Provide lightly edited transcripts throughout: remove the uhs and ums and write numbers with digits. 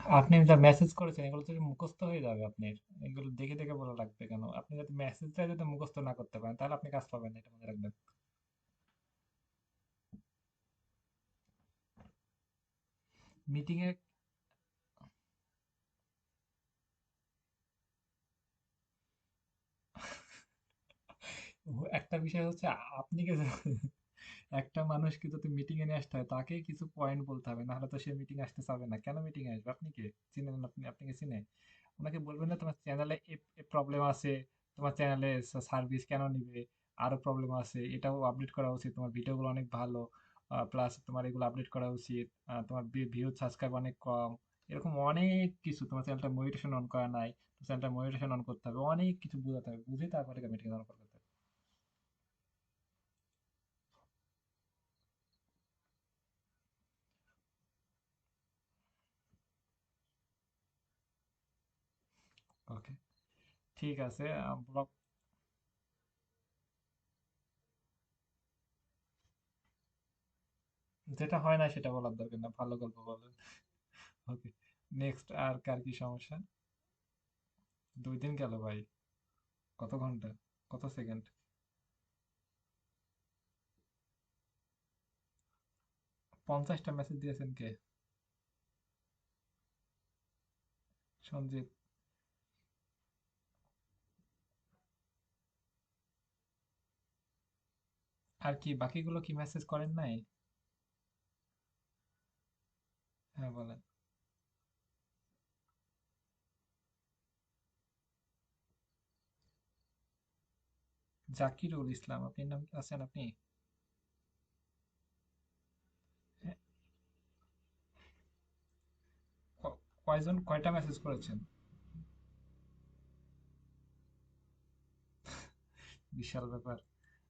আপনি যা মেসেজ করেছেন এগুলো তো মুখস্থ হয়ে যাবে আপনার। এগুলো দেখে দেখে বলা লাগবে কেন? আপনি যদি মেসেজটা যদি মুখস্থ না করতে পারেন তাহলে আপনি কাজ পাবেন না, এটা মনে রাখবেন। মিটিং এ একটা বিষয় হচ্ছে আপনি কে একটা মানুষকে যদি মিটিং এ নিয়ে আসতে হয় তাকে কিছু পয়েন্ট বলতে হবে, না হলে তো সে মিটিং আসতে চাবে না। কেন মিটিং আসবে? আপনি কে চিনেন? আপনি আপনাকে চিনে? ওনাকে বলবেন না তোমার চ্যানেলে প্রবলেম আছে, তোমার চ্যানেলে সার্ভিস কেন নিবে, আরো প্রবলেম আছে, এটাও আপডেট করা উচিত, তোমার ভিডিওগুলো অনেক ভালো, প্লাস তোমার এগুলো আপডেট করা উচিত, তোমার ভিউ সাবস্ক্রাইব অনেক কম, এরকম অনেক কিছু। তোমার চ্যানেলটা মনিটাইজেশন অন করা নাই, চ্যানেলটা মনিটাইজেশন অন করতে হবে, অনেক কিছু বোঝাতে হবে, বুঝে তারপরে মিটিং অন করতে হবে। ওকে, ঠিক আছে। ব্লগ যেটা হয় না সেটা বলার দরকার না, ভালো গল্প বলেন। ওকে, নেক্সট। আর কার কি সমস্যা? 2 দিন গেল ভাই? কত ঘন্টা? কত সেকেন্ড? 50টা মেসেজ দিয়েছেন কে? সঞ্জিত? আর কি বাকিগুলো কি মেসেজ করেন নাই? হ্যাঁ বলেন। জাকিরুল ইসলাম, আপনার নাম আছেন আপনি? হ্যাঁ, কয়জন কয়টা মেসেজ করেছেন? বিশাল ব্যাপার,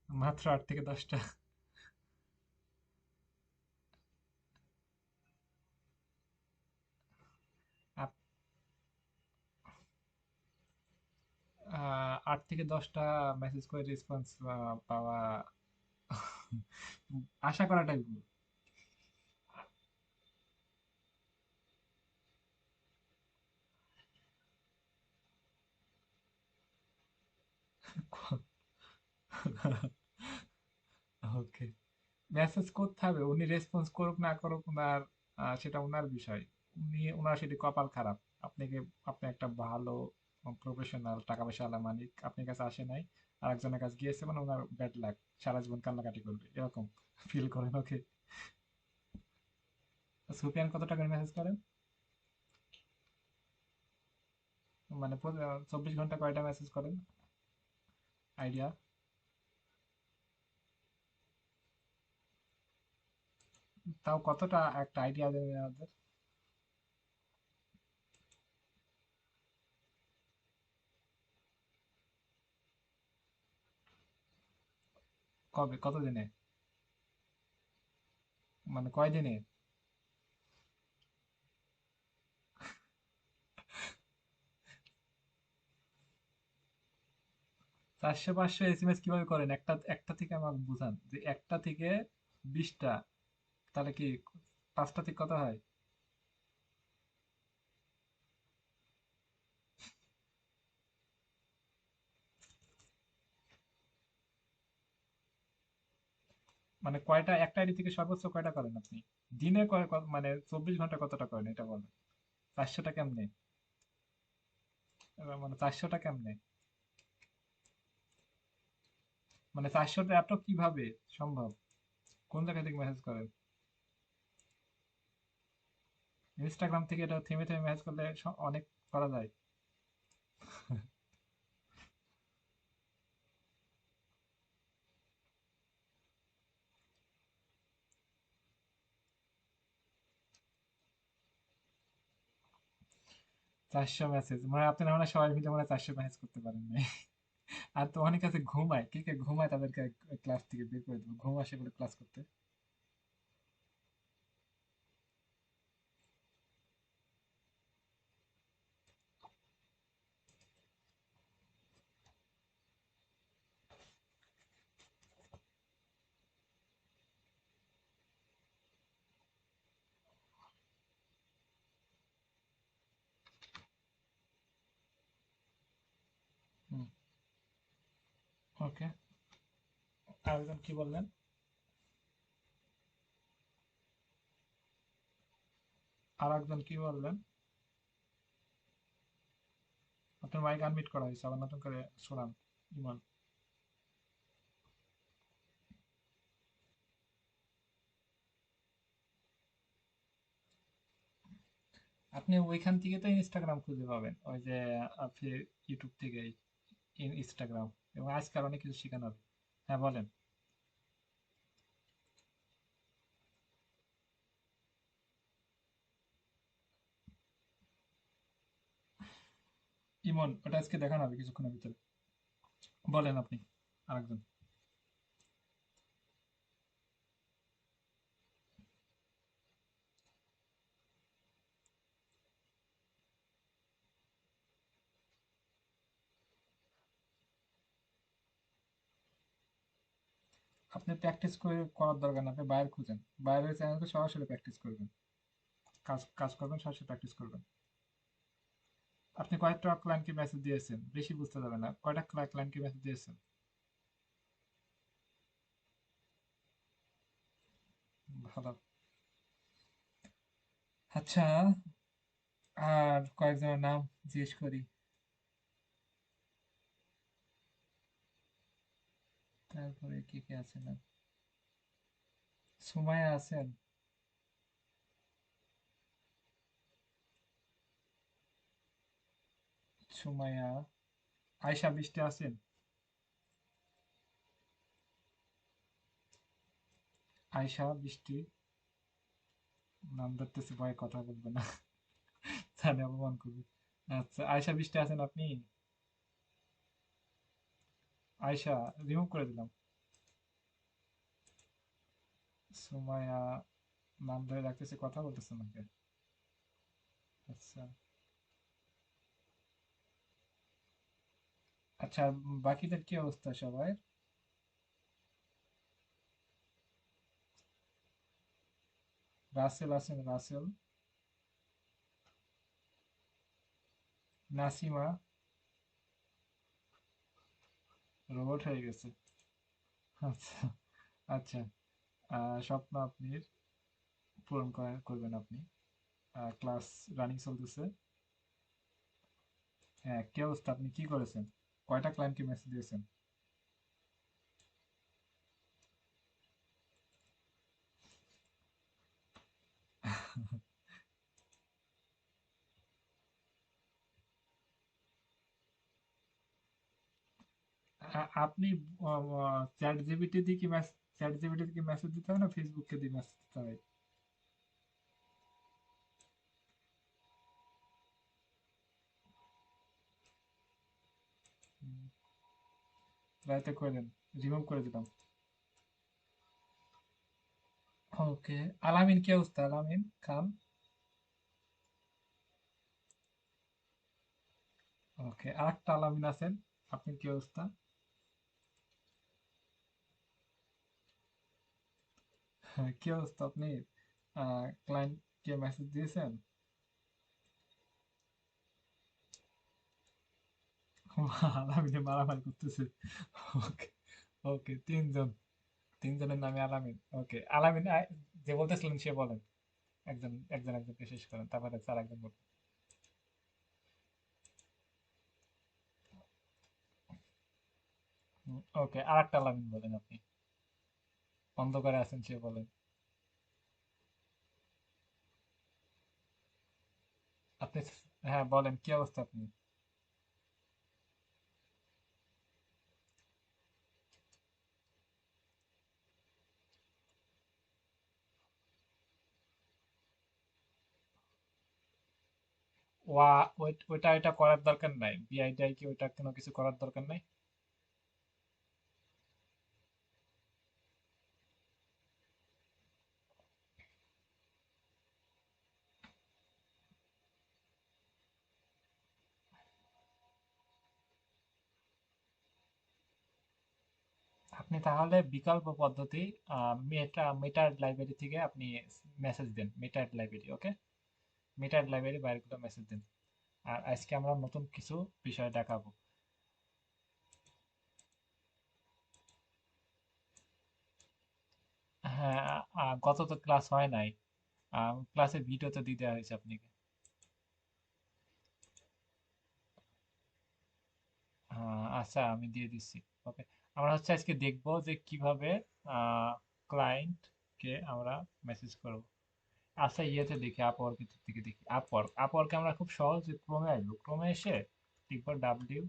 মাত্র 8 থেকে 10টা? 8 থেকে 10টা মেসেজ করে রেসপন্স পাওয়া আশা করাটাই ভুল। ওকে, মেসেজ করতে হবে, উনি রেসপন্স করুক না করুক ওনার, সেটা ওনার বিষয়। ওনার সেটি কপাল খারাপ। আপনাকে, আপনি একটা ভালো প্রফেশনাল টাকা পয়সা আলা মালিক, আপনার কাছে আসে নাই, আর একজনের কাছে গিয়েছে, মানে ওনার ব্যাড লাক, সারা জীবন কান্নাকাটি করবে এরকম ফিল করেন। ওকে, সুফিয়ান কত টাকার মেসেজ করেন? মানে 24 ঘন্টা কয়টা মেসেজ করেন? আইডিয়া? তাও কতটা, একটা আইডিয়া দেবেন আমাদের? কবে, কত দিনে? মানে কয় দিনে? 400 500 এসএমএস কিভাবে করেন? একটা একটা থেকে আমাকে বুঝান, যে একটা থেকে 20টা, তাহলে কি 5টা থেকে কত হয়? মানে কয়টা একটা আইডি থেকে সর্বোচ্চ কয়টা করেন আপনি? দিনে মানে 24 ঘন্টা কতটা করেন এটা বলেন। 400টা কেমনে? মানে 400টা কেমনে? মানে 400টা এত কিভাবে সম্ভব? কোন জায়গা থেকে মেসেজ করেন? ইনস্টাগ্রাম থেকে? এটা থেমে থেমে মেসেজ করলে অনেক করা যায়। 400 মেসেজ মানে আপনি না, মানে সবাই মিলে মানে 400 মেসেজ করতে পারেন না। আর তো অনেক আছে ঘুমায়, কে কে ঘুমায় তাদেরকে ক্লাস থেকে বের করে দেবো, ঘুম আসে বলে ক্লাস করতে। ওকে, আরেকজন কি বললেন? আর একজন কি বললেন? আপনার মাইক আনমিউট করা হয়েছে, আবার নতুন করে শোনান। ইমন, আপনি ওইখান থেকে তো ইনস্টাগ্রাম খুঁজে পাবেন, ওই যে আপনি ইউটিউব থেকে ইনস্টাগ্রাম, এবং আজকাল অনেক কিছু শেখানো হবে। হ্যাঁ বলেন। ইমন, ওটা আজকে দেখানো হবে কিছুক্ষণের ভিতরে। বলেন আপনি, আরেকজন। আপনি প্র্যাকটিস করে করার দরকার না, আপনি বাইরে খুঁজেন। বাইরের চ্যানেলকে সরাসরি প্র্যাকটিস করবেন। কাজ কাজ করবেন, সরাসরি প্র্যাকটিস করবেন। আপনি কয়েকটা ক্লায়েন্টকে মেসেজ দিয়েছেন, বেশি বুঝতে যাবে না, কয়টা ক্লায়েন্টকে মেসেজ দিয়েছেন? ভালো। আচ্ছা, আর কয়েকজনের নাম জিজ্ঞেস করি। তারপরে কে কে আছে না? সুমাইয়া আছেন? সুমাইয়া। আয়শা বৃষ্টি আছেন? আয়শা বৃষ্টি। নাম ধরতেছি, ভয় কথা বলবে না, জানে অপমান করবে। আচ্ছা, আয়শা বৃষ্টি আছেন আপনি? আয়শা, রিমুভ করে দিলাম। সুমাইয়া, নাম ধরে রাখতেছে, কথা বলতেছে নাকি? আচ্ছা। আচ্ছা, বাকিদের কি অবস্থা সবাই? রাসেল আছেন? রাসেল। নাসিমা। রোবট হয়ে গেছে। আচ্ছা। আচ্ছা, স্বপ্ন আপনি পূরণ করবেন আপনি। ক্লাস রানিং চলতেছে। হ্যাঁ, কি অবস্থা, আপনি কি করেছেন? কয়টা ক্লায়েন্টকে মেসেজ দিয়েছেন? আপনি চ্যাট জিপিটি দিয়ে কি চ্যাট জিপিটি দিয়ে কি মেসেজ দিতে হবে, না ফেসবুককে দিয়ে মেসেজ দিতে হবে? রাইতে করেন, রিমুভ করে দিলাম। ওকে, আলামিন কি অবস্থা? আলামিন খান। ওকে, আরেকটা আলামিন আছেন, আপনি কি অবস্থা? হ্যাঁ, কি অবস্থা আপনি? ক্লায়েন্ট কে মেসেজ দিয়েছেন? আলামিনে মারামারি করতেছে। ওকে। ওকে, তিনজন। তিনজনের নামে আলামিন। ওকে, আলামিন যে বলতেছিলেন সে বলেন। একজন একজন একজনকে শেষ করেন, তারপরে স্যার একজন বলেন। ওকে, আর একটা আলামিন বলেন আপনি। অন্ধকারে আছেন সে বলেন। আপনি। হ্যাঁ বলেন, কি অবস্থা আপনি? ওয়া, ওইটা এটা করার দরকার নাই, বিআইডিআই কি ওইটা কোনো কিছু করার দরকার নাই? আপনি তাহলে বিকল্প পদ্ধতি, মেটার লাইব্রেরি থেকে আপনি মেসেজ দেন, মেটার লাইব্রেরি। ওকে, মেটার লাইব্রেরি বাইরে করে মেসেজ দেন। আর আজকে আমরা নতুন কিছু বিষয় দেখাবো। হ্যাঁ, গত তো ক্লাস হয় নাই। ক্লাসের ভিডিও তো দিতে হয়েছে আপনাকে। আচ্ছা, আমি দিয়ে দিচ্ছি। ওকে, আমরা হচ্ছে আজকে দেখবো যে কিভাবে ক্লায়েন্ট কে আমরা মেসেজ করব। আচ্ছা, ইয়েতে দেখি, আপওয়ার্কের থেকে দেখি। আপওয়ার্কে আমরা খুব সহজে ক্রমে আসবো। ক্রমে এসে লিখবো ডাব্লিউ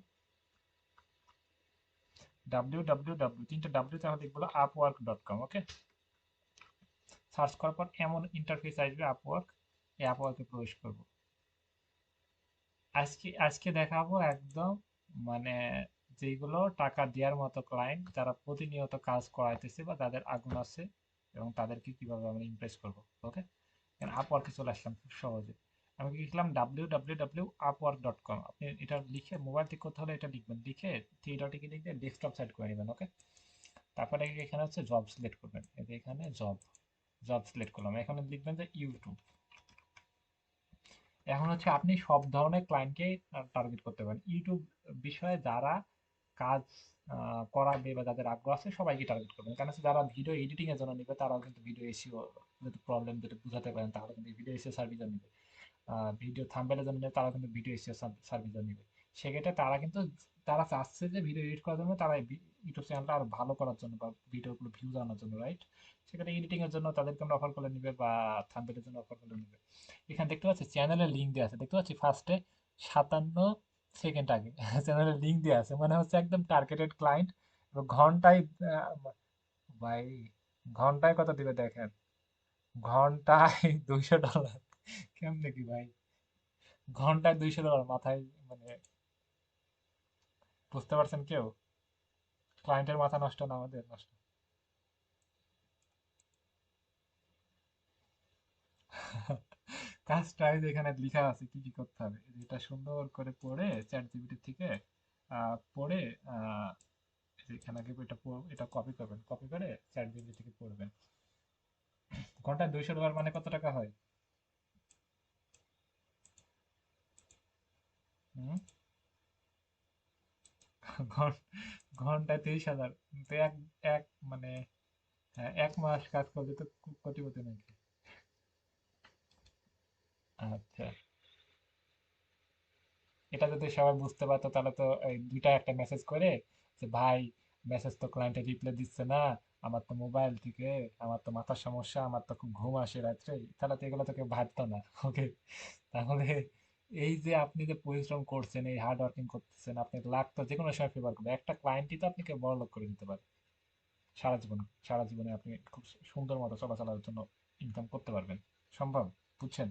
তিনটা ডাব্লিউ তে আমরা লিখবো upwork.com। ওকে, সার্চ করার পর এমন ইন্টারফেস আসবে আপওয়ার্ক। এই আপওয়ার্কে প্রবেশ করব। আজকে আজকে দেখাবো একদম, মানে যেগুলো টাকা দেওয়ার মতো ক্লায়েন্ট, যারা প্রতিনিয়ত কাজ করাইতেছে বা যাদের আগুন আছে, এবং তাদেরকে কিভাবে আমরা ইমপ্রেস করবো। ওকে, আপওয়ার্কে চলে আসলাম খুব সহজে। আমি কি লিখলাম www.upwork.com। আপনি এটা লিখে মোবাইল থেকে করতে হলে এটা লিখবেন, লিখে থ্রি ডটে গিয়ে লিখে ডেস্কটপ সাইড করে নেবেন। ওকে, তারপরে এখানে হচ্ছে জব সিলেক্ট করবেন। এই যে এখানে জব, জব সিলেক্ট করলাম। এখানে লিখবেন যে ইউটিউব। এখন হচ্ছে আপনি সব ধরনের ক্লায়েন্টকে টার্গেট করতে পারেন। ইউটিউব বিষয়ে যারা কাজ করাবে বা যাদের আগ্রহ আছে সবাইকে টার্গেট করবেন। কারণ হচ্ছে যারা ভিডিও এডিটিং এর জন্য নিবে তারাও কিন্তু ভিডিও এসিও যদি প্রবলেম যদি বুঝাতে পারেন তাহলে কিন্তু ভিডিও এসিও সার্ভিসও নিবে। ভিডিও থাম্বনেলের জন্য নিলে তারা কিন্তু ভিডিও এসিও সার্ভিসও নিবে। সেক্ষেত্রে তারা কিন্তু, তারা চাচ্ছে যে ভিডিও এডিট করার জন্য, তারা ইউটিউব চ্যানেলটা আরো ভালো করার জন্য বা ভিডিওগুলো ভিউজ আনার জন্য, রাইট? সেক্ষেত্রে এডিটিং এর জন্য তাদেরকে আমরা অফার করে নিবে বা থাম্বনেলের জন্য অফার করে নিবে। এখানে দেখতে পাচ্ছি চ্যানেলের লিঙ্ক দেওয়া আছে, দেখতে পাচ্ছি ফার্স্টে 57 সেকেন্ড আগে চ্যানেলের লিঙ্ক দেওয়া আছে, মানে হচ্ছে একদম টার্গেটেড ক্লায়েন্ট। ঘন্টায় ভাই, ঘন্টায় কত দিবে দেখেন, ঘন্টায় $200। কেমনে কি ভাই, ঘন্টায় $200 মাথায়, মানে বুঝতে পারছেন কেউ? ক্লায়েন্টের মাথা নষ্ট না আমাদের নষ্ট। কাজটা এই যে এখানে লেখা আছে কি কি করতে হবে, এটা সুন্দর করে পড়ে চ্যাট জিপিটি থেকে পড়ে, আহ, এখানে আগে এটা কপি করবেন, কপি করে চ্যাট জিপিটি থেকে পড়বেন। ঘন্টায় $200 মানে কত টাকা হয়? হুম? ঘন- ঘন্টায় 30,000। তো এক এক মানে, হ্যাঁ, 1 মাস কাজ করলে তো কোটিপতি নাকি। আচ্ছা, এটা যদি সবাই বুঝতে পারতো তাহলে তো এই দুইটা একটা মেসেজ করে যে ভাই, মেসেজ তো ক্লায়েন্টে রিপ্লাই দিচ্ছে না, আমার তো মোবাইল থেকে, আমার তো মাথার সমস্যা, আমার তো খুব ঘুম আসে রাত্রে, তাহলে তো এগুলো তো কেউ ভাবতো না। ওকে, তাহলে এই যে আপনি যে পরিশ্রম করছেন, এই হার্ড ওয়ার্কিং করতেছেন, আপনি লাখ তো যে কোনো সময় ফেভার করবে, একটা ক্লায়েন্টই তো আপনাকে বড় লোক করে দিতে পারে। সারা জীবন, সারা জীবনে আপনি খুব সুন্দর মতো চলাচলের জন্য ইনকাম করতে পারবেন। সম্ভব, বুঝছেন?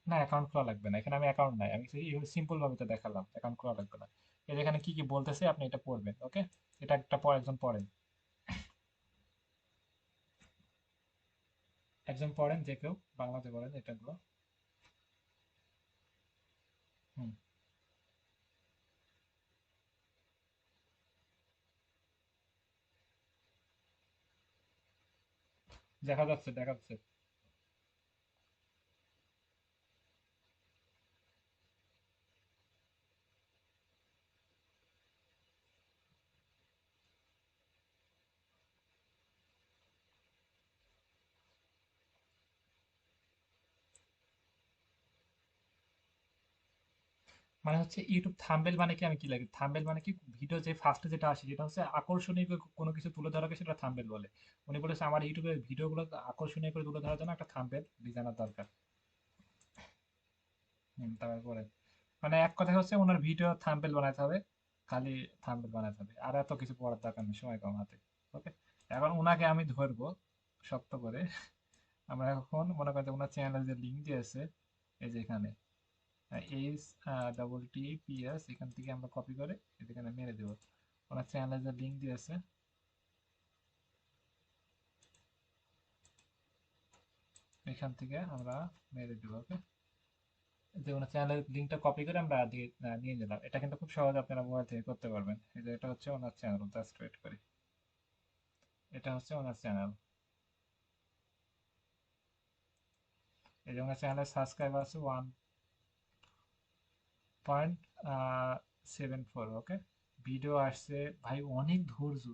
না, অ্যাকাউন্ট খোলা লাগবে না, এখানে আমি অ্যাকাউন্ট নাই, আমি সিম্পল ভাবে তো দেখালাম, অ্যাকাউন্ট খোলা লাগবে না। এই যে এখানে কি কি বলতেছে আপনি এটা পড়বেন। ওকে, এটা একটা পর একজন পড়েন, একজন পড়েন, যে কেউ বাংলাতে পড়েন এটাগুলো। হুম, দেখা যাচ্ছে, দেখা যাচ্ছে। মানে হচ্ছে ইউটিউব থাম্বেল মানে কি, আমি কি লাগে থাম্বেল মানে কি, ভিডিও যে ফার্স্টে যেটা আসে যেটা হচ্ছে আকর্ষণীয় কোনো কিছু তুলে ধরাকে সেটা থাম্বেল বলে। উনি বলেছে আমার ইউটিউবের ভিডিওগুলো আকর্ষণীয় করে তুলে ধরার জন্য একটা থাম্বেল ডিজাইনার দরকার। তারপরে মানে এক কথা হচ্ছে ওনার ভিডিও থাম্বনেল বানাতে হবে, খালি থাম্বনেল বানাতে হবে, আর এত কিছু পড়ার দরকার নেই, সময় কম হাতে। ওকে, এখন ওনাকে আমি ধরবো শক্ত করে। আমরা এখন মনে করেন যে ওনার চ্যানেলের যে লিঙ্ক দিয়েছে, এই যে এখানে HTTPS, এখান থেকে আমরা কপি করে এখানে মেরে দেবো। ওনার চ্যানেলের যে লিঙ্ক দিয়েছে এখান থেকে আমরা মেরে দেবো। ওকে, যে ওনার চ্যানেলের লিঙ্কটা কপি করে আমরা নিয়ে নিলাম। এটা কিন্তু খুব সহজে আপনারা মোবাইল থেকে করতে পারবেন। এই যে এটা হচ্ছে ওনার চ্যানেল, জাস্ট ওয়েট করি, এটা হচ্ছে ওনার চ্যানেল। এই যে ওনার চ্যানেলের সাবস্ক্রাইবার আছে 1.74। ওকে, ভিডিও আসছে ভাই, অনেক ধৈর্য,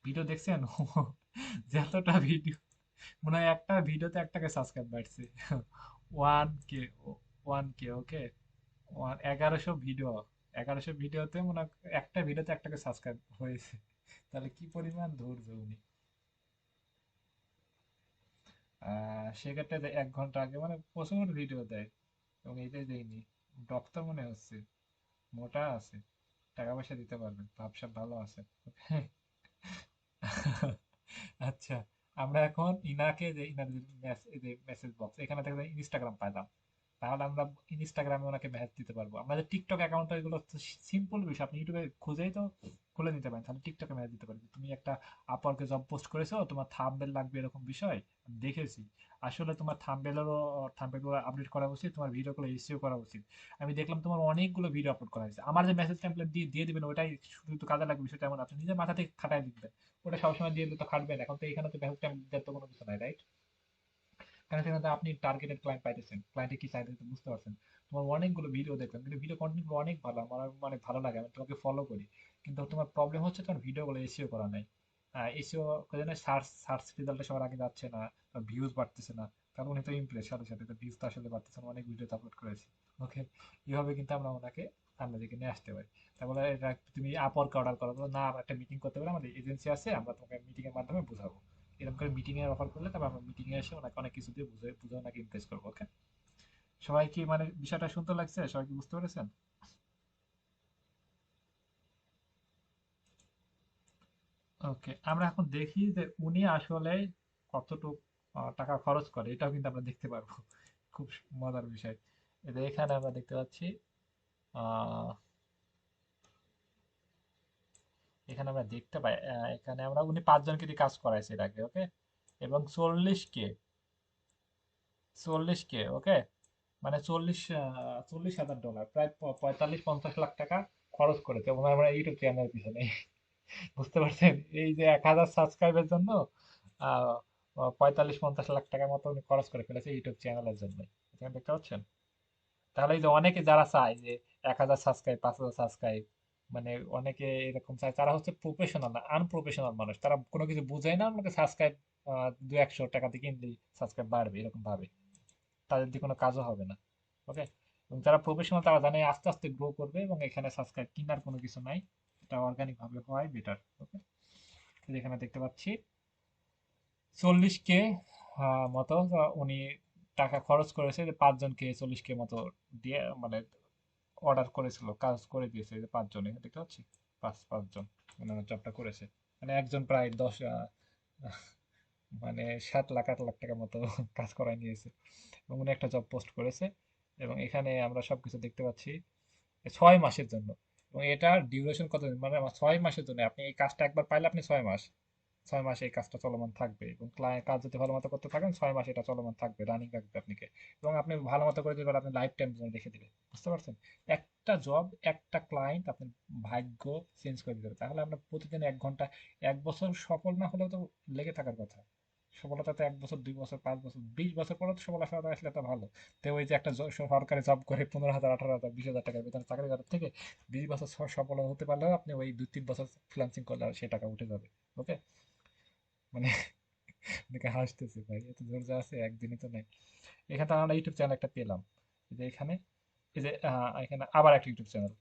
ভিডিও দেখছেন? যতটা ভিডিও, মনে হয় একটা ভিডিওতে 1 টাকা সাবস্ক্রাইব বাড়ছে। 1K, 1K, ওকে। 1100 ভিডিও, 1100 ভিডিওতে মনে হয় একটা ভিডিওতে 1 টাকা সাবস্ক্রাইব হয়েছে। তাহলে কি পরিমাণ ধৈর্য উনি। সেক্ষেত্রে 1 ঘন্টা আগে মানে প্রচুর ভিডিও দেয়, এবং এটাই দেয়নি। ডক্টর মনে হচ্ছে, মোটা আছে, টাকা পয়সা দিতে পারবেন, ভাবসাব ভালো আছে। আচ্ছা, আমরা এখন ইনাকে যে ইনার যে মেসেজ বক্স এখানে থেকে ইনস্টাগ্রাম পাইলাম, তাহলে আমরা ইনস্টাগ্রামে ওনাকে মেসেজ দিতে পারবো। আমাদের টিকটক অ্যাকাউন্ট, এগুলো সিম্পল বিষয়, আপনি ইউটিউবে খুঁজেই তো খুলে নিতে পারেন, তাহলে টিকটকে মেসেজ দিতে পারবেন। তুমি একটা আপওয়ার্কে জব পোস্ট করেছো, তোমার থাম্বনেল লাগবে এরকম বিষয়, আমি দেখেছি। আসলে তোমার থাম্বনেলও আপডেট করা উচিত, তোমার ভিডিওগুলো এসইও করা উচিত। আমি দেখলাম তোমার অনেকগুলো ভিডিও আপলোড করা হয়েছে, আমার যে মেসেজ টেমপ্লেট দিয়ে দিয়ে দিবেন ওটাই শুধু কাজে লাগবে, বিষয়টা এমন আপনি নিজের মাথা থেকে খাটায় দিবেন, ওটা সবসময় দিয়ে দিলে তো খাটবে না। এখন তো এখানে তো মেসেজ টেমপ্লেট তো কোনো কিছু নাই, রাইট? কারণ সেখানে তো আপনি টার্গেটেড ক্লায়েন্ট পাইতেছেন, ক্লায়েন্টে কি চাইতেছে বুঝতে পারছেন। তোমার অনেকগুলো ভিডিও দেখলাম, কিন্তু ভিডিও কন্টেন্ট অনেক ভালো, আমার অনেক ভালো লাগে, আমি তোমাকে ফলো করি। কিন্তু তোমার প্রবলেম হচ্ছে তোমার ভিডিওগুলো এসইও করা নাই। এসইও জন্য সার্চ সার্চ রেজাল্টে সবার আগে যাচ্ছে না, ভিউজ বাড়তেছে না। কারণ উনি তো ইমপ্রেস, সাথে সাথে তো ভিউজ তো আসলে বাড়তেছে না, অনেক ভিডিও আপলোড করেছি। ওকে, এইভাবে কিন্তু আমরা ওনাকে সামনের দিকে নিয়ে আসতে পারি। তারপরে এটা তুমি আপওয়ার্কে অর্ডার করো, বলো, না আমরা একটা মিটিং করতে পারি, আমাদের এজেন্সি আছে, আমরা তোমাকে মিটিং এর মাধ্যমে বুঝাবো। এরকম করে মিটিং এর অফার করলে তারপর আমরা মিটিং এ এসে ওনাকে অনেক কিছু দিয়ে বুঝে বুঝে ওনাকে ইমপ্রেস করবো। ওকে, সবাই কি মানে বিষয়টা শুনতে লাগছে? সবাই কি বুঝতে পেরেছেন? ওকে, আমরা এখন দেখি যে উনি আসলে কতটুকু টাকা খরচ করে, এটাও কিন্তু আমরা দেখতে পারবো। খুব মজার বিষয়। এই যে এখানে আমরা দেখতে পাচ্ছি, আহ এখানে আমরা দেখতে পাই, এখানে আমরা উনি 5 জনকে দিয়ে কাজ করাইছে এর আগে। ওকে, এবং 40K, ওকে, মানে 40,000 ডলার, প্রায় 45-50 লাখ টাকা খরচ করেছে ওনার মানে ইউটিউব চ্যানেলের পিছনে। বুঝতে পারছেন? এই যে 1,000 সাবস্ক্রাইবের জন্য 45-50 লাখ টাকার মতো উনি খরচ করে ফেলেছে ইউটিউব চ্যানেলের জন্য। এখানে দেখতে পাচ্ছেন? তাহলে এই যে অনেকে যারা চায় যে 1,000 সাবস্ক্রাইব, 5,000 সাবস্ক্রাইব, মানে অনেকে এরকম চায়, তারা হচ্ছে প্রফেশনাল না, আনপ্রফেশনাল মানুষ, তারা কোনো কিছু বুঝে না, আমাকে সাবস্ক্রাইব 200-100 টাকা দিয়ে কিনলেই সাবস্ক্রাইব বাড়বে এরকম ভাবে, তাদের দিয়ে কোনো কাজও হবে না। ওকে, এবং যারা প্রফেশনাল তারা জানে আস্তে আস্তে গ্রো করবে, এবং এখানে সাবস্ক্রাইব কেনার কোনো কিছু নাই, এটা অর্গানিক ভাবে হয় বেটার। ওকে, এখানে দেখতে পাচ্ছি 40K মতো উনি টাকা খরচ করেছে, যে 5 জনকে 40K মতো দিয়ে মানে অর্ডার করেছিল, কাজ করে দিয়েছে। এই যে 5 জনে দেখতে পাচ্ছি, পাঁচজন ওনারা জবটা করেছে। মানে একজন প্রায় মানে 7 লাখ 8 লাখ টাকার মতো কাজ করায় নিয়েছে, এবং উনি একটা জব পোস্ট করেছে। এবং এখানে আমরা সবকিছু দেখতে পাচ্ছি 6 মাসের জন্য। এবং এটার ডিউরেশন কত দিন, মানে আমার 6 মাসের জন্য, আপনি এই কাজটা একবার পাইলে আপনি 6 মাস, 6 মাস এই কাজটা চলমান থাকবে, এবং ক্লায়েন্ট কাজ যদি ভালো মতো করতে থাকেন 6 মাস এটা চলমান থাকবে, রানিং রাখবে আপনাকে। এবং আপনি ভালো মতো করে দিলে আপনি লাইফ টাইম জন্য রেখে দিবে। বুঝতে পারছেন? একটা জব, একটা ক্লায়েন্ট আপনার ভাগ্য চেঞ্জ করে দিতে পারে। তাহলে আমরা প্রতিদিন 1 ঘন্টা, 1 বছর সফল না হলেও তো লেগে থাকার কথা। সফলতা তো 1 বছর, 2 বছর, 5 বছর, 20 বছর পরে তো সফলতা আসলে তো ভালো। তো ওই যে একটা সরকারি জব করে 15,000, 18,000, 20,000 টাকার বেতন চাকরি করার থেকে 20 বছর সফল হতে পারলেও আপনি ওই 2-3 বছর ফ্রিল্যান্সিং করলে আর সে টাকা উঠে যাবে। ওকে, মানে দেখে হাসতেছে, ভাই এত ধৈর্য আছে একদিনই তো নাই। এখানে তো আমরা ইউটিউব চ্যানেল একটা পেলাম, এই যে এখানে, এই যে এখানে আবার একটা ইউটিউব চ্যানেল।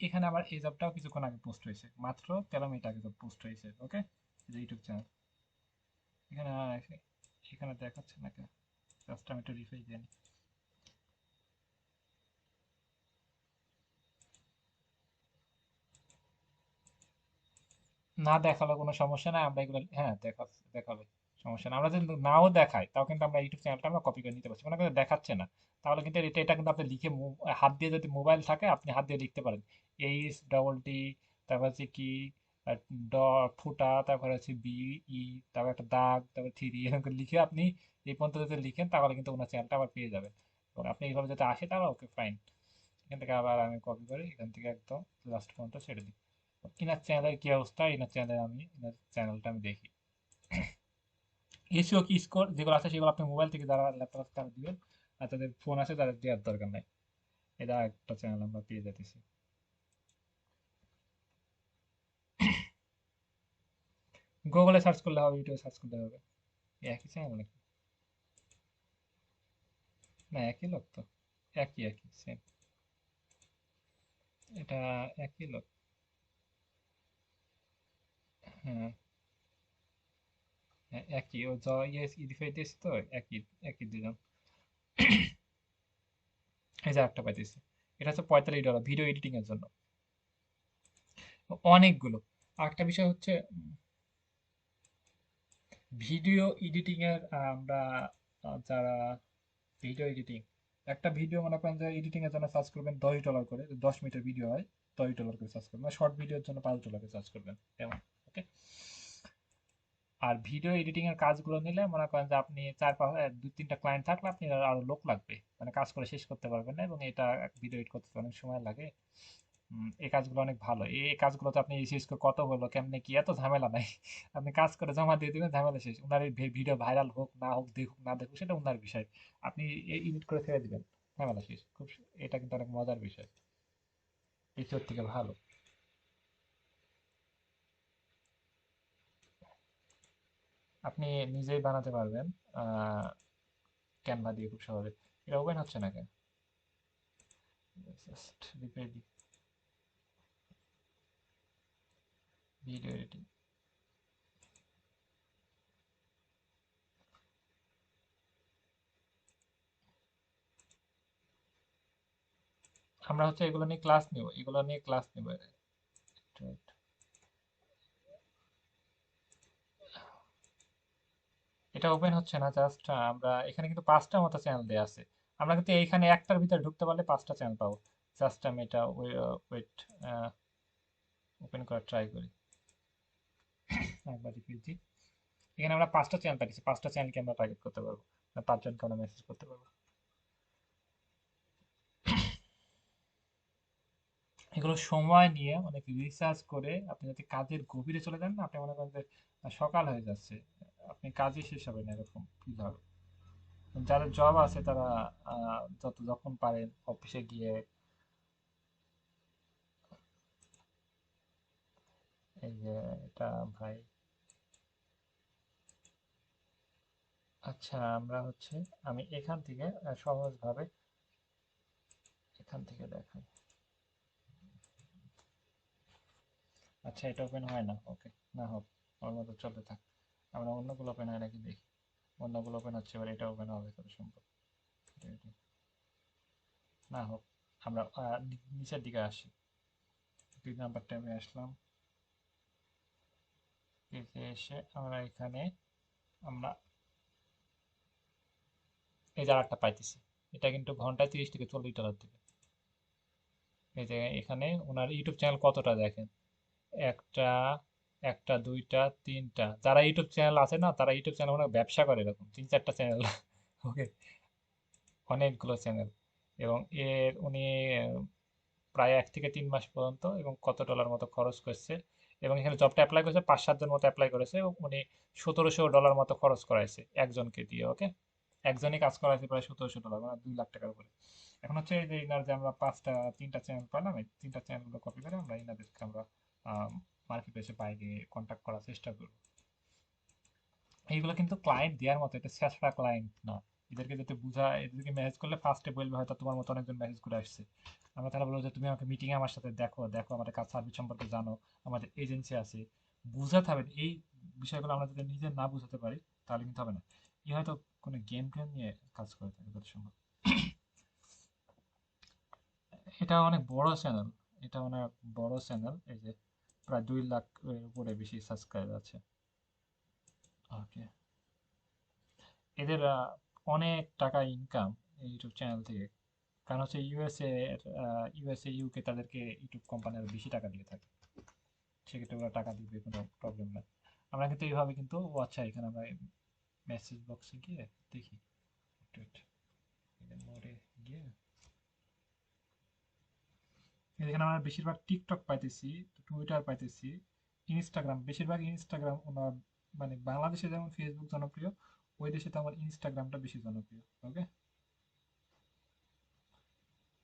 এখানে আবার এই জবটাও কিছুক্ষণ আগে পোস্ট হয়েছে, মাত্র 13 মিনিট আগে জব পোস্ট হয়েছে। ওকে, এই যে ইউটিউব চ্যানেল এখানে, এখানে দেখাচ্ছে না কেন? জাস্ট আমি একটু রিফ্রেশ দিয়ে নিই। না দেখালো কোনো সমস্যা নাই, আমরা এগুলো, হ্যাঁ দেখাবে, সমস্যা না। আমরা যদি নাও দেখাই তাও কিন্তু আমরা ইউটিউব চ্যানেলটা আমরা কপি করে নিতে পারছি, মনে করেন দেখাচ্ছে না, তাহলে কিন্তু এটা কিন্তু আপনি লিখে হাত দিয়ে, যদি মোবাইল থাকে আপনি হাত দিয়ে লিখতে পারেন, H, তারপর হচ্ছে কি, ফুটা, তারপর হচ্ছে BE, তারপর একটা দাগ, তারপর 3, এরকম করে লিখে আপনি এই পর্যন্ত যদি লিখেন তাহলে কিন্তু ওনার চ্যানেলটা আবার পেয়ে যাবেন। এবং আপনি এইভাবে যদি আসে তাহলে ওকে ফাইন। এখান থেকে আবার আমি কপি করি, এখান থেকে একদম লাস্ট পর্যন্ত ছেড়ে দিই। ইনার চ্যানেলের কি অবস্থা, ইনার চ্যানেলে আমি ইনার চ্যানেলটা আমি দেখি। এসিও কি স্কোর যেগুলো আছে সেগুলো আপনি মোবাইল থেকে, যারা ল্যাপটপ তারা দিবেন, আর তাদের ফোন আছে তাদের দেওয়ার দরকার নাই। এটা একটা চ্যানেল আমরা পেয়ে যেতেছি। গুগলে সার্চ করলে হবে, ইউটিউবে সার্চ করলে হবে। একই চ্যানেল নাকি? না, একই লোক তো। একই একই সেম। এটা একই লোক। হ্যাঁ, হ্যাঁ, একই। ও ইয়েস ইডিফাই দিয়েছে তো। একই, একই দুজন। এই যে একটা পাইতেছি। এটা হচ্ছে $45 ভিডিও এডিটিং এর জন্য। অনেকগুলো। আরেকটা বিষয় হচ্ছে ভিডিও এডিটিং এর আমরা যারা ভিডিও এডিটিং, একটা ভিডিও মনে করেন যে এডিটিং এর জন্য চার্জ করবেন $10 করে, 10 মিনিটের ভিডিও হয়, $10 করে চার্জ করবেন। শর্ট ভিডিওর জন্য $5 করে চার্জ করবেন, তেমন। ওকে। আর ভিডিও এডিটিং এর কাজগুলো নিলে মনে করেন যে আপনি চার পাঁচ 2-3টা ক্লায়েন্ট থাকলে আপনি আরো লোক লাগবে, মানে কাজ করে শেষ করতে পারবেন না, এবং এটা ভিডিও এডিট করতে অনেক সময় লাগে। এই কাজগুলো অনেক ভালো। এই কাজগুলোতে আপনি শেষ করে কত হলো কেমনে কি এত ঝামেলা নাই। আপনি কাজ করে জমা দিয়ে দিবেন, ঝামেলা শেষ। উনার এই ভিডিও ভাইরাল হোক না হোক, দেখুক না দেখুক, সেটা উনার বিষয়। আপনি এডিট করে ছেড়ে দিবেন, ঝামেলা শেষ। এটা কিন্তু অনেক মজার বিষয়। এই চোর থেকে ভালো। আপনি নিজেই বানাতে পারবেন আহ ক্যানভা দিয়ে খুব সহজে। এটা ওপেন হচ্ছে না কেন? জাস্ট রিপ্লাই দি। Video editing. আমরা হচ্ছে এগুলো নিয়ে ক্লাস নিব, এগুলো নিয়ে ক্লাস নিব। এটা ওপেন হচ্ছে না। জাস্ট আমরা এখানে কিন্তু 5টা মতো চ্যানেল দেওয়া আছে। আমরা কিন্তু এইখানে একটার ভিতরে ঢুকতে পারলে 5টা চ্যানেল পাবো। জাস্ট আমি এটা ওয়েট ওপেন করার ট্রাই করি। একবার রিপিট দিই। এখানে আমরা 5টা চ্যানেল পাচ্ছি, 5টা চ্যানেলকে আমরা টার্গেট করতে পারবো, 5জনকে আমরা মেসেজ করতে পারবো। এগুলো সময় নিয়ে অনেক রিসার্চ করে আপনি যদি কাজের গভীরে চলে যান না, আপনি মনে করেন যে সকাল হয়ে যাচ্ছে, আপনি কাজই শেষ হবে না, এরকম ফিল হবে। যাদের জব আছে তারা যখন পারেন অফিসে গিয়ে। এই যে এটা ভাই। আচ্ছা, আমরা হচ্ছে আমি এখান থেকে সহজভাবে এখান থেকে দেখাই। আচ্ছা, এটা ওপেন হয় না। ওকে, না হোক, আমার মতো চলতে থাক। আমরা অন্যগুলো ওপেন হয় নাকি দেখি। অন্যগুলো ওপেন হচ্ছে, এবার এটা ওপেন হবে কত সম্ভব। না হোক, আমরা নিচের দিকে আসি। 2 নাম্বার ট্যাবে আসলাম। পেজে এসে আমরা এখানে আমরা এই যে আরেকটা পাইতেছি। এটা কিন্তু ঘন্টায় $30 থেকে $40 দিবে। এই যে এখানে ওনার ইউটিউব চ্যানেল কতটা দেখেন। একটা, একটা, দুইটা, তিনটা। যারা ইউটিউব চ্যানেল আছে না, তারা ইউটিউব চ্যানেল মানে ব্যবসা করে, এরকম 3-4টা চ্যানেল। ওকে, অনেকগুলো চ্যানেল। এবং উনি আহ, প্রায় 1 থেকে 3 মাস পর্যন্ত, এবং কত ডলার মতো খরচ করছে। এবং এখানে জবটা অ্যাপ্লাই করেছে 5-7 জন মতো অ্যাপ্লাই করেছে, এবং উনি $1700 মতো খরচ করাইছে একজনকে দিয়ে। ওকে, একজনই কাজ করাইছে প্রায় $1700, মানে $2 লাখ উপরে। এখন হচ্ছে এই যে ইনার যে আমরা 3টা চ্যানেল পেলাম, এই 3টা চ্যানেলগুলো কপি করে আমরা ইনাদেরকে আমরা মার্কেট প্লেসে বাইরে কন্ট্যাক্ট করার চেষ্টা করব। এইগুলো কিন্তু ক্লায়েন্ট দেওয়ার মতো, এটা ছেঁচড়া ক্লায়েন্ট না। এদেরকে যদি এদেরকে মেসেজ করলে ফার্স্টে বলবে হয়তো তোমার মতো অনেকজন মেসেজ করে আসছে। আমরা তারা বলবো যে তুমি আমাকে মিটিং এ আমার সাথে দেখো, দেখো আমাদের কাজ সার্ভিস সম্পর্কে জানো, আমাদের এজেন্সি আছে। বুঝাতে হবে। এই বিষয়গুলো আমরা যদি নিজে না বুঝাতে পারি, তাহলে কিন্তু হবে না। হয়তো কোনো গেম ফেম নিয়ে কাজ করে থাকে যত সম্ভব। এটা অনেক বড় চ্যানেল। এটা অনেক বড় চ্যানেল। এই যে প্রায় 2 লাখ এর উপরে বেশি সাবস্ক্রাইব আছে। ওকে। এদের অনেক টাকা ইনকাম এই ইউটিউব চ্যানেল থেকে। কারণ হচ্ছে ইউএসএ ইউকে তাদেরকে ইউটিউব কোম্পানি আরো বেশি টাকা দিয়ে থাকে। সেক্ষেত্রে ওরা টাকা দিবে, কোনো প্রবলেম না। আমরা কিন্তু এইভাবে কিন্তু, ও আচ্ছা, এখানে আমরা মেসেজ বক্সে গিয়ে দেখি। wait, মোরে গিয়ে এখানে আমরা বেশিরভাগ টিকটক পাইতেছি, টুইটার পাইতেছি, ইনস্টাগ্রাম, বেশিরভাগ ইনস্টাগ্রাম ওনার। মানে বাংলাদেশে যেমন ফেসবুক জনপ্রিয়, ওই দেশে তো আমার ইনস্টাগ্রামটা বেশি জনপ্রিয়। ওকে,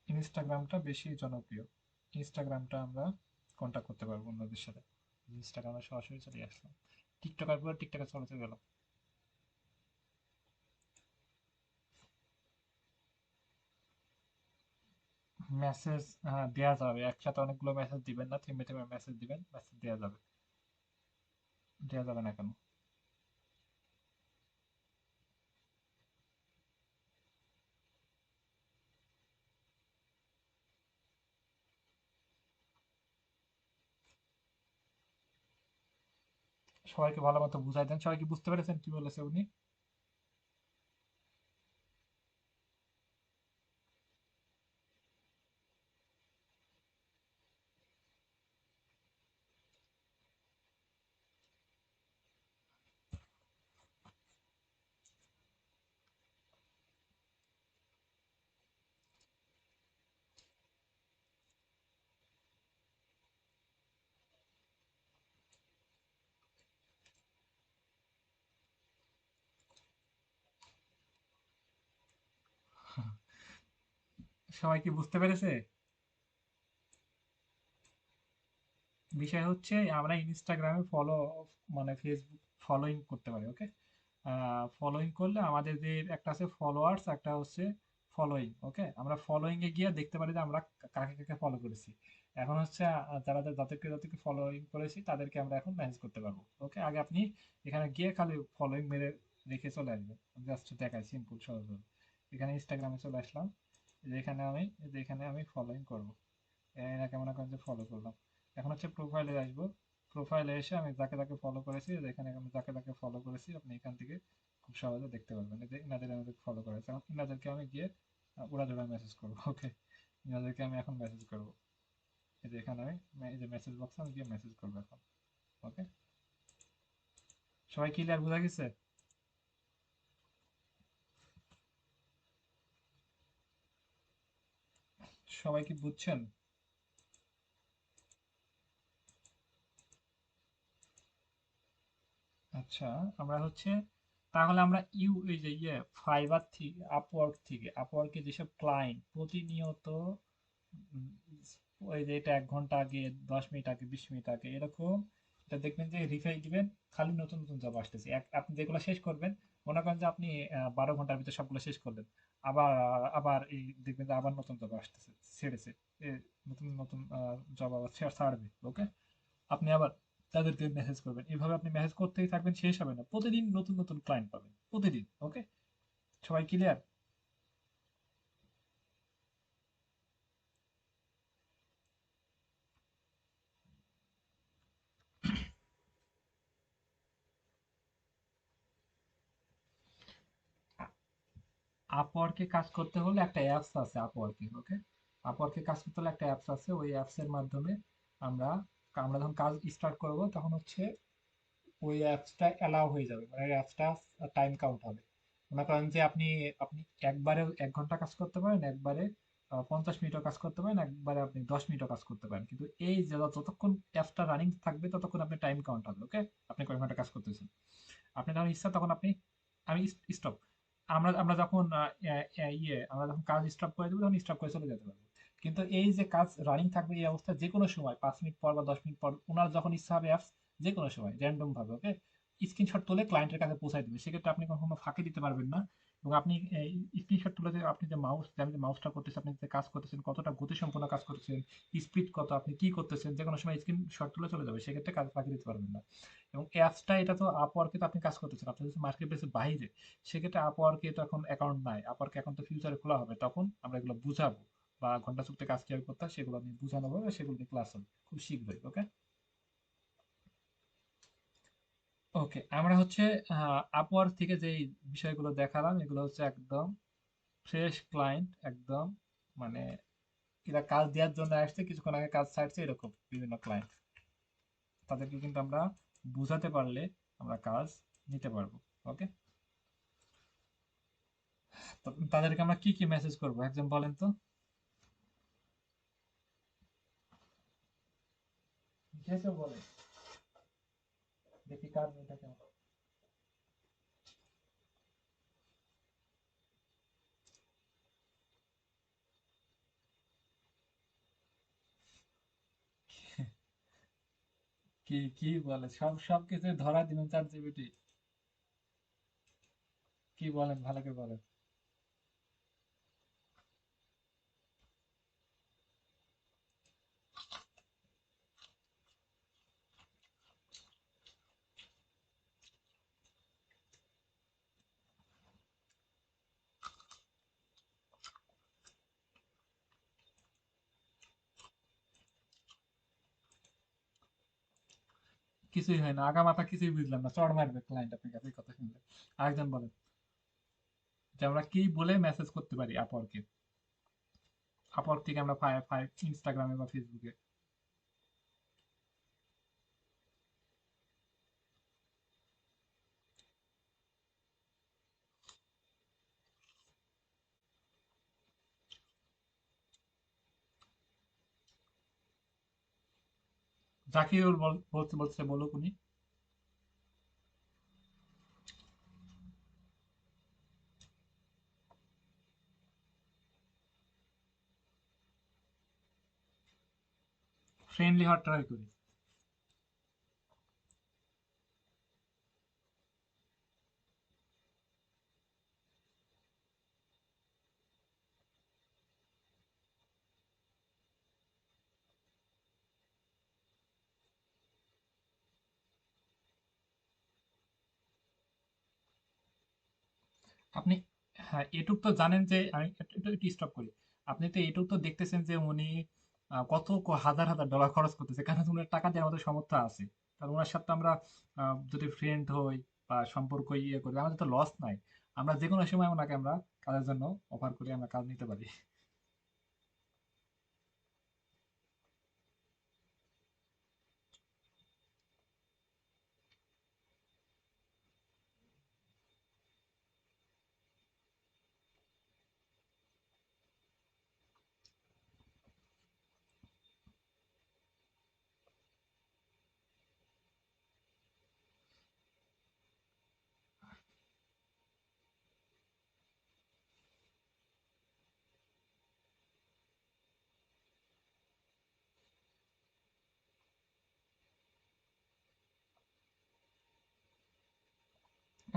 ইনস্টাগ্রামটা বেশি জনপ্রিয়। ইনস্টাগ্রামটা আমরা কন্ট্যাক্ট করতে পারবো অন্যদের সাথে। ইনস্টাগ্রামে সরাসরি চলে আসলাম। টিকটকার পুরো টিকটকে চলে গেল। মেসেজ দেয়া যাবে, একসাথে অনেকগুলো মেসেজ দিবেন না, থেমে থেমে মেসেজ দিবেন, মেসেজ দেয়া যাবে। দেয়া যাবে না কেন? সবাইকে ভালো মতো বুঝাই দেন। সবাই কি বুঝতে পেরেছেন কি বলেছে উনি? সবাই কি বুঝতে পেরেছে? বিষয় হচ্ছে আমরা ইনস্টাগ্রামে ফলো, মানে ফেসবুক ফলোইং করতে পারি, ওকে? ফলোইং করলে আমাদের যে একটা আছে ফলোয়ার্স, একটা হচ্ছে ফলোইং, ওকে? আমরা ফলোইং এ গিয়ে দেখতে পারি যে আমরা কাকে কাকে ফলো করেছি। এখন হচ্ছে যারা যাদেরকে যাদেরকে ফলোইং করেছি তাদেরকে আমরা এখন ম্যানেজ করতে পারবো, ওকে? আগে আপনি এখানে গিয়ে খালি ফলোইং মেরে রেখে চলে আসবেন। জাস্ট দেখাই, সিম্পল সহজ ভাবে। এখানে ইনস্টাগ্রামে চলে আসলাম, এখানে আমি ফলোইং করবো। এনাকে মনে করেন যে ফলো করলাম। এখন হচ্ছে প্রোফাইলে আসবো। প্রোফাইলে এসে আমি যাকে যাকে ফলো করেছি, এখানে আমি যাকে যাকে ফলো করেছি আপনি এখান থেকে খুব সহজে দেখতে পারবেন। এই যে ইনাদের আমি ফলো করেছি, এখন ইনাদেরকে আমি গিয়ে উড়াধুরা মেসেজ করবো, ওকে? ইনাদেরকে আমি এখন মেসেজ করবো। এই যে এখানে আমি এই যে মেসেজ বক্সে আমি গিয়ে মেসেজ করবো এখন, ওকে? সবাই ক্লিয়ার, বোঝা গেছে? সবাই কি বুঝছেন? আচ্ছা, আমরা হচ্ছে তাহলে আমরা এই যে ফাইবার থেকে, আপওয়ার্কে যেসব ক্লায়েন্ট প্রতিনিয়ত উম, ওই যে এটা 1 ঘন্টা আগে, 10 মিনিট আগে, 20 মিনিট আগে এরকম, এটা দেখবেন যে রিফ্রেশ দিবেন, খালি নতুন নতুন জব আসতেছে। আপনি যেগুলো শেষ করবেন, মনে করেন যে আপনি 12 ঘন্টার ভিতরে সবগুলো শেষ করলেন, আবার আবার এই দেখবেন যে আবার নতুন জব আসতেছে, ছেড়েছে। এ নতুন নতুন জব আবার ছাড়বে, ওকে? আপনি আবার তাদেরকে মেসেজ করবেন, এইভাবে আপনি মেসেজ করতেই থাকবেন, শেষ হবে না, প্রতিদিন নতুন নতুন ক্লায়েন্ট পাবেন প্রতিদিন, ওকে? সবাই ক্লিয়ার? আপওয়ার্কে কাজ করতে হলে একটা অ্যাপস আছে আপওয়ার্কে, ওকে? আপওয়ার্কে কাজ করতে হলে একটা অ্যাপস আছে, ওই অ্যাপস এর মাধ্যমে আমরা আমরা যখন কাজ স্টার্ট করব তখন হচ্ছে ওই অ্যাপসটা অ্যালাউ হয়ে যাবে, মানে অ্যাপসটা টাইম কাউন্ট হবে। মনে করেন যে আপনি আপনি একবারে 1 ঘন্টা কাজ করতে পারেন, একবারে 50 মিনিটও কাজ করতে পারেন, একবারে আপনি 10 মিনিটও কাজ করতে পারেন, কিন্তু এই যে যতক্ষণ অ্যাপসটা রানিং থাকবে ততক্ষণ আপনি টাইম কাউন্ট হবে, ওকে? আপনি কয় ঘন্টা কাজ করতেছেন, আপনি যখন ইচ্ছা তখন আপনি, আমি স্টপ, আমরা আমরা যখন আমরা যখন কাজ স্টপ করে দেবো তখন স্টপ করে চলে যেতে পারবো। কিন্তু এই যে কাজ রানিং থাকবে এই অবস্থা, যে কোনো সময় 5 মিনিট পর বা 10 মিনিট পর ওনার যখন ইচ্ছা হবে অ্যাপস যে কোনো সময় র্যান্ডম ভাবে, ওকে, স্ক্রিনশট তুলে ক্লায়েন্টের কাছে পৌঁছায় দিবে। সেক্ষেত্রে আপনি কখনো ফাঁকি দিতে পারবেন না। এবং আপনি স্ক্রিনশট তুলে যে আপনি যে আমি যে মাউসটা করতেছেন, আপনি যে কাজ করতেছেন কতটা গতিসম্পন্ন কাজ করতেছেন, স্পিড কত, আপনি কি করতেছেন, যে কোনো সময় স্ক্রিনশট তুলে চলে যাবে। সেক্ষেত্রে কাজ ফাঁকি দিতে পারবেন না। এবং অ্যাপসটা এটা তো আপওয়ার্কে তো আপনি কাজ করতেছেন, আপনি যদি মার্কেট প্লেসের বাইরে, সেক্ষেত্রে আপওয়ার্কে তো এখন অ্যাকাউন্ট নাই, আপওয়ার্কে এখন তো ফিউচারে খোলা হবে, তখন আমরা এগুলো বুঝাবো, বা ঘন্টা চুক্তি কাজ কিভাবে করতে হয় সেগুলো আমি বুঝানো হবে, সেগুলো নিয়ে ক্লাস হবে খুব শীঘ্রই, ওকে? ওকে, আমরা হচ্ছে আপওয়ার্ক থেকে যে বিষয়গুলো দেখালাম এগুলো হচ্ছে একদম ফ্রেশ ক্লায়েন্ট, একদম মানে এরা কাজ দেওয়ার জন্য আসছে, কিছুক্ষণ আগে কাজ ছাড়ছে, এরকম বিভিন্ন ক্লায়েন্ট, তাদেরকে কিন্তু আমরা বুঝাতে পারলে আমরা কাজ নিতে পারবো, ওকে? তো তাদেরকে আমরা কি কি মেসেজ করবো একজন বলেন তো? লিখেছে বলে, দেখি কার এটা কেমন। কি কি বলে, সব কিছু ধরা দিবেন চ্যাট জিপিটি? কি বলেন, ভালো করে বলেন। কিছুই হয় না, আগা মাথা কিছুই বুঝলাম না, চড় মারবে ক্লায়েন্ট আপনার কাছে এই কথা শুনলে। আরেকজন বলেন যে আমরা কি বলে মেসেজ করতে পারি আপওয়ার্কে, আপওয়ার্ক থেকে আমরা ইনস্টাগ্রামে বা ফেসবুকে। জাকিরুল বলছে বলছে বলুক উনি। ফ্রেন্ডলি হওয়ার ট্রাই করি। আপনি, হ্যাঁ এটুক তো জানেন যে আমি একটু স্টপ করি। আপনি তো এটুক তো দেখতেছেন যে উনি কত হাজার হাজার ডলার খরচ করতেছে, কারণ উনার টাকা দেওয়ার মতো সামর্থ্য আছে। কারণ ওনার সাথে আমরা যদি ফ্রেন্ড হই বা সম্পর্ক ইয়ে করি, আমাদের তো লস নাই। আমরা যে কোনো সময় ওনাকে আমরা কাজের জন্য অফার করে আমরা কাজ নিতে পারি।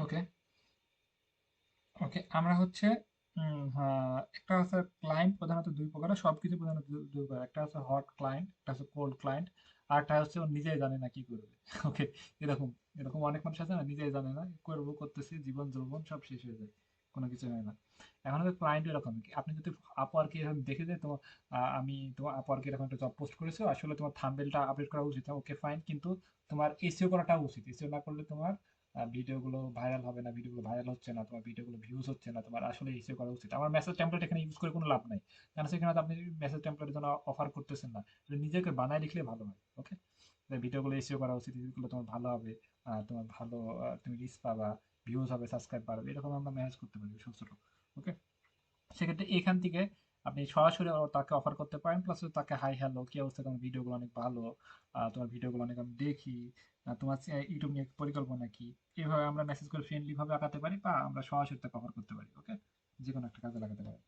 ওকে, ওকে আমরা হচ্ছে একটা হচ্ছে ক্লায়েন্ট প্রধানত দুই প্রকার, সবকিছু প্রধানত দুই প্রকার। একটা হচ্ছে হট ক্লায়েন্ট, একটা হচ্ছে কোল্ড ক্লায়েন্ট, আর একটা হচ্ছে ও নিজেই জানে না কি করবে। ওকে, এরকম এরকম অনেক মানুষ আছে না, নিজেই জানে না করবো, করতেছি, জীবন যৌবন সব শেষ হয়ে যায়, কোনো কিছু হয় না। এখন হচ্ছে ক্লায়েন্ট এরকম কি, আপনি যদি আপওয়ার্কে এরকম দেখে যে তোমার আমি তোমার আপওয়ার্কে এরকম একটা জব পোস্ট করেছো, আসলে তোমার থাম্বনেলটা আপডেট করা উচিত, ওকে ফাইন, কিন্তু তোমার এসইও করাটা উচিত। এসইও না করলে তোমার ভিডিওগুলো ভাইরাল হবে না, ভিডিওগুলো ভাইরাল হচ্ছে না, তোমার ভিডিওগুলো ভিউজ হচ্ছে না, তোমার আসলে হিসেবে করা উচিত। আমার মেসেজ টেমপ্লেট এখানে ইউজ করে কোনো লাভ নাই, কারণ সেখানে তো আপনি মেসেজ টেমপ্লেটের জন্য অফার করতেছেন না, এটা নিজেকে বানায় লিখলে ভালো হয়। ওকে, ভিডিওগুলো এসিও করা উচিত, এগুলো তোমার ভালো হবে, তোমার ভালো, তুমি রিচ পাবা, ভিউজ হবে, সাবস্ক্রাইব বাড়বে, এরকম আমরা ম্যানেজ করতে পারি ছোট ছোট। ওকে, সেক্ষেত্রে এখান থেকে আপনি সরাসরি তাকে অফার করতে পারেন, প্লাস তাকে হাই হ্যালো কি অবস্থা, তোমার ভিডিওগুলো অনেক ভালো, তোমার ভিডিওগুলো অনেক আমি দেখি, তোমার ইউটিউব নিয়ে পরিকল্পনা কি, এইভাবে আমরা মেসেজ করে ফ্রেন্ডলি ভাবে আগাতে পারি, বা আমরা সরাসরি তাকে অফার করতে পারি। ওকে, যে কোনো একটা কাজে লাগাতে পারি।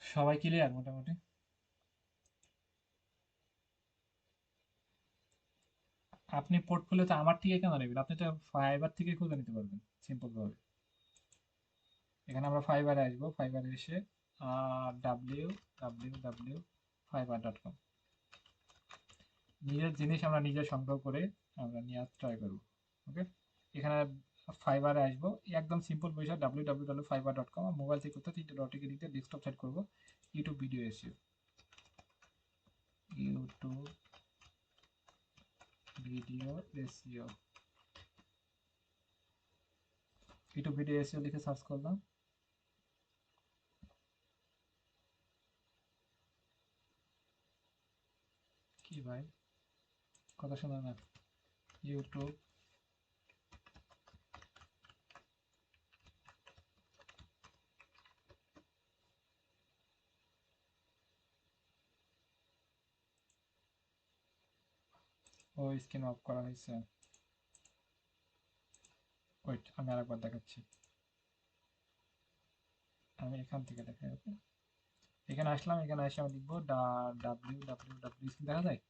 সবাই ক্লিয়ার মোটামুটি? আপনি পোর্টফোলিওতে আমার থেকে কেন নেবেন, আপনি তো ফাইবার থেকে খুঁজে নিতে পারবেন সিম্পল ভাবে। এখানে আমরা ফাইবারে আসবো, ফাইবারে এসে ডাব্লিউ ডাব্লিউ ডাব্লিউ fiverr.com, নিজের জিনিস আমরা নিজে সংগ্রহ করে আমরা নিয়ে ট্রাই করবো। ওকে, এখানে ফাইবারে আসবো, একদম সিম্পল বিষয়, www.fiverr.com, মোবাইল থেকে করতে তিনটে ডটে ক্লিক দিয়ে ডেস্কটপ সেট করবো, YouTube video SEO, YouTube video SEO, YouTube video SEO লিখে সার্চ করলাম। কি ভাই, কথা শোনা না? ইউটিউব, ও স্ক্রিন অফ করা হয়েছে, ওয়েট আমি আরেকবার দেখাচ্ছি। আমি এখান থেকে দেখাই, ওকে, এখানে আসলাম, এখানে এসে আমি লিখবো ডাব্লিউ ডাব্লিউ ডাব্লিউ, স্ক্রিন দেখা যায়?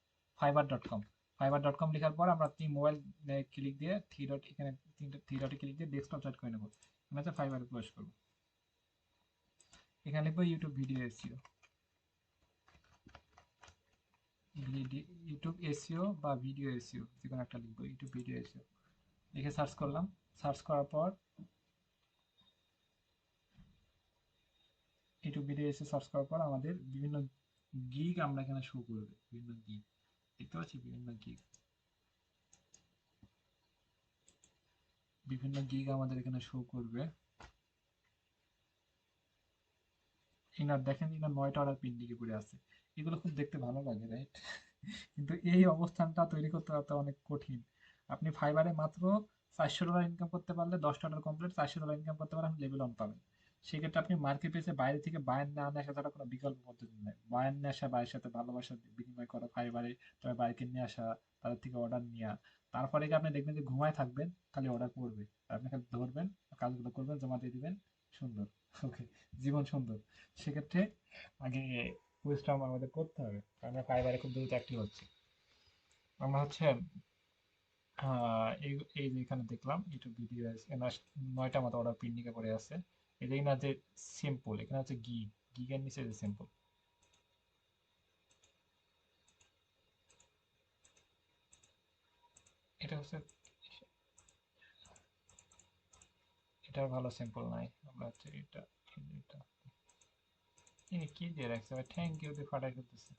fiverr.com। fiverr.com লেখার পর আমরা মোবাইল ক্লিক দিয়ে থ্রি ডট, এখানে তিনটা থ্রি ডটে ক্লিক দিয়ে ডেস্কটপ সেট করে নেবো। এখানে হচ্ছে ফাইবারে প্রবেশ করবো। এখানে লিখবো YouTube video SEO, YouTube SEO বা ভিডিও এসইও, যে কোনো একটা লিখবো, ইউটিউব ভিডিও এসইও লিখে সার্চ করলাম। সার্চ করার পর ইউটিউব ভিডিও এসে সার্চ করার পর আমাদের বিভিন্ন গিগ আমরা এখানে শো করবে, বিভিন্ন গিগ দেখতে পাচ্ছি, বিভিন্ন গিগ আমাদের এখানে শো করবে। ইনার দেখেন, ইনার 9টা অর্ডার পেন্ডিংয়ে পড়ে আছে। এগুলো খুব দেখতে ভালো লাগে, রাইট? কিন্তু এই অবস্থানটা তৈরি করতে পারতে অনেক কঠিন। আপনি ফাইবারে মাত্র $400 ইনকাম করতে পারলে, 10টা অর্ডার কমপ্লিট, $400 ইনকাম করতে পারলে আপনি লেভেল 1 পাবেন। সেক্ষেত্রে আপনি মার্কেট প্লেসে বাইরে থেকে বায়ার না আনা আসা ছাড়া কোনো বিকল্প পদ্ধতি নেই। বায়ার নিয়ে আসা, বায়ের সাথে ভালোবাসা বিনিময় করা ফাইবারে, তবে বাইরকে নিয়ে আসা, তাদের থেকে অর্ডার নেওয়া। তারপরে কি আপনি দেখবেন যে ঘুমায় থাকবেন, খালি অর্ডার পড়বে, আপনি খালি ধরবেন, কাজগুলো করবেন, জমা দিয়ে দিবেন, সুন্দর। ওকে, জীবন সুন্দর। সেক্ষেত্রে আগে পরিশ্রম আমাদের করতে হবে, আমরা ফাইবারে খুব দ্রুত অ্যাক্টিভ হচ্ছে। আমরা হচ্ছে এই এই যে এখানে দেখলাম ইউটিউব ভিডিও, এনার 9টা মতো অর্ডার পেন্ডিংয়ে পড়ে আছে। এই যে না যে সিম্পল, এখানে হচ্ছে গিগের নিচে যে সিম্পল, এটা হচ্ছে, এটার ভালো সিম্পল নাই। আমরা হচ্ছে এটা, এটা কি দিয়ে রাখছে ভাই, থ্যাংক ইউ দিয়ে ফাটাই করতেছে,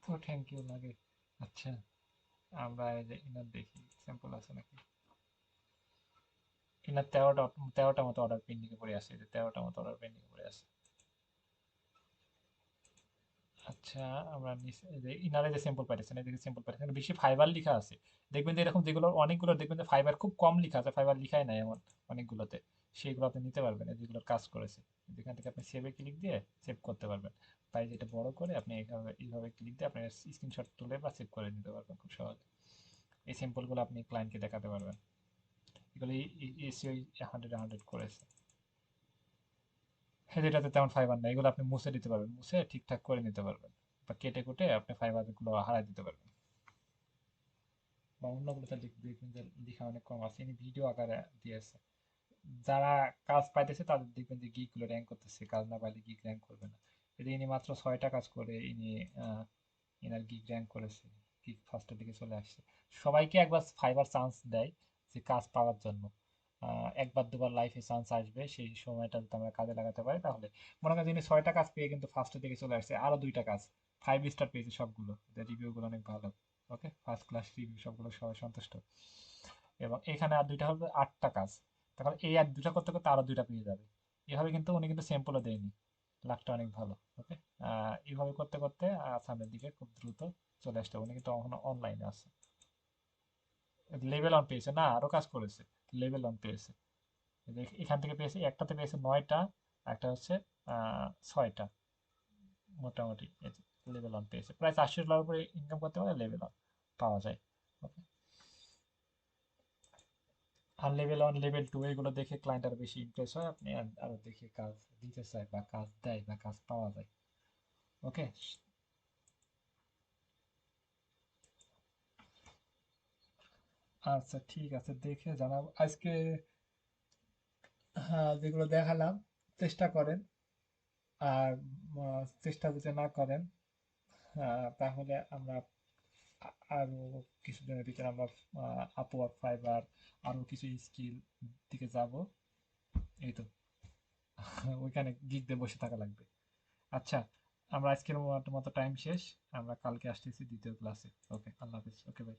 তো থ্যাংক ইউ লাগে। আচ্ছা, আমরা এই যে ইনার দেখি সিম্পল আছে নাকি। ইনার 13টা মতো অর্ডার পেন্ডিংয়ে পড়ে আছে, এই যে 13টা মতো অর্ডার পেন্ডিংয়ে পড়ে আছে। আচ্ছা, আমরা ইনারে যে স্যাম্পল পাইতেছেন, এদিকে স্যাম্পল পাইতেছেন, বেশি ফাইবার লেখা আছে। দেখবেন যে এরকম যেগুলো অনেকগুলো দেখবেন যে ফাইবার খুব কম লেখা আছে, ফাইবার লেখাই নাই এমন অনেকগুলোতে, সেইগুলো আপনি নিতে পারবেন, যেগুলোর কাজ করেছে। যেখান থেকে আপনি সেভে ক্লিক দিয়ে সেভ করতে পারবেন। তাই যেটা বড় করে আপনি এইভাবে ক্লিক দিয়ে আপনার স্ক্রিনশট তুলে বা সেভ করে নিতে পারবেন খুব সহজে। এই স্যাম্পলগুলো আপনি ক্লায়েন্টকে দেখাতে পারবেন। এগুলো এসিও 100 করেছে। হ্যাঁ, যেটাতে তেমন ফাইবার নাই, এগুলো আপনি মুছে দিতে পারবেন, মুছে ঠিকঠাক করে নিতে পারবেন, বা কেটে কুটে আপনি ফাইবার গুলো হারাই দিতে পারবেন। বা অন্যগুলোতে দেখবেন যে লেখা অনেক কম আছে, ইনি ভিডিও আকারে দিয়েছে। যারা কাজ পাইতেছে তাদের দেখবেন যে গিগ গুলো র্যাঙ্ক করতেছে, কাজ না পাইলে গিগ র্যাঙ্ক করবে না। যদি ইনি মাত্র 6টা কাজ করে ইনি ইনার গিগ র্যাঙ্ক করেছে, গিগ ফার্স্টের দিকে চলে আসছে। সবাইকে একবার ফাইবার চান্স দেয় যে কাজ পাওয়ার জন্য। একবার দুবার লাইফে চান্স আসবে, সেই সময়টা যদি আমরা কাজে লাগাতে পারি তাহলে। মনে করেন যিনি 6টা কাজ পেয়ে কিন্তু ফার্স্টের দিকে চলে আসছে, আরো 2টা কাজ 5 স্টার পেয়েছে সবগুলো, রিভিউ গুলো অনেক ভালো। ওকে, ফার্স্ট ক্লাস রিভিউ, সবগুলো সবাই সন্তুষ্ট। এবং এখানে আর 2টা হবে 8টা কাজ, তাহলে এই আর 2টা করতে করতে আরো 2টা পেয়ে যাবে। এভাবে কিন্তু উনি কিন্তু স্যাম্পলও দেয়নি, লাখটা অনেক ভালো। ওকে, এইভাবে করতে করতে সামনের দিকে খুব দ্রুত চলে আসতে হবে। উনি কিন্তু এখনো অনলাইনে আছে। লেভেল অন পেয়েছে না, আরো কাজ করেছে, লেভেল অন পেয়েছে। এখান থেকে পেয়েছে, একটাতে পেয়েছে 9টা, একটা হচ্ছে 6টা, মোটামুটি লেভেল অন পেয়েছে। প্রায় $400 উপরে ইনকাম করতে পারে, লেভেল অন পাওয়া যায়। ওকে, আর লেভেল 1 লেভেল 2 এগুলো দেখে ক্লায়েন্ট আরো বেশি ইমপ্রেস হয়, আপনি আরো দেখে কাজ দিতে চায় বা কাজ দেয় বা কাজ পাওয়া যায়। ওকে, আচ্ছা ঠিক আছে, দেখে জানাবো আজকে। হ্যাঁ, যেগুলো দেখালাম চেষ্টা করেন। আর চেষ্টা যদি না করেন, তাহলে আমরা আরো কিছুদিনের ভিতরে আমরা আপওয়ার্ক, ফাইবার, আরো কিছু স্কিল দিকে যাব। এই তো, ওইখানে গিগ দিয়ে বসে থাকা লাগবে। আচ্ছা, আমরা আজকের মতো টাইম শেষ, আমরা কালকে আসতেছি 2য় ক্লাসে। ওকে, আল্লাহ হাফিজ। ওকে ভাই।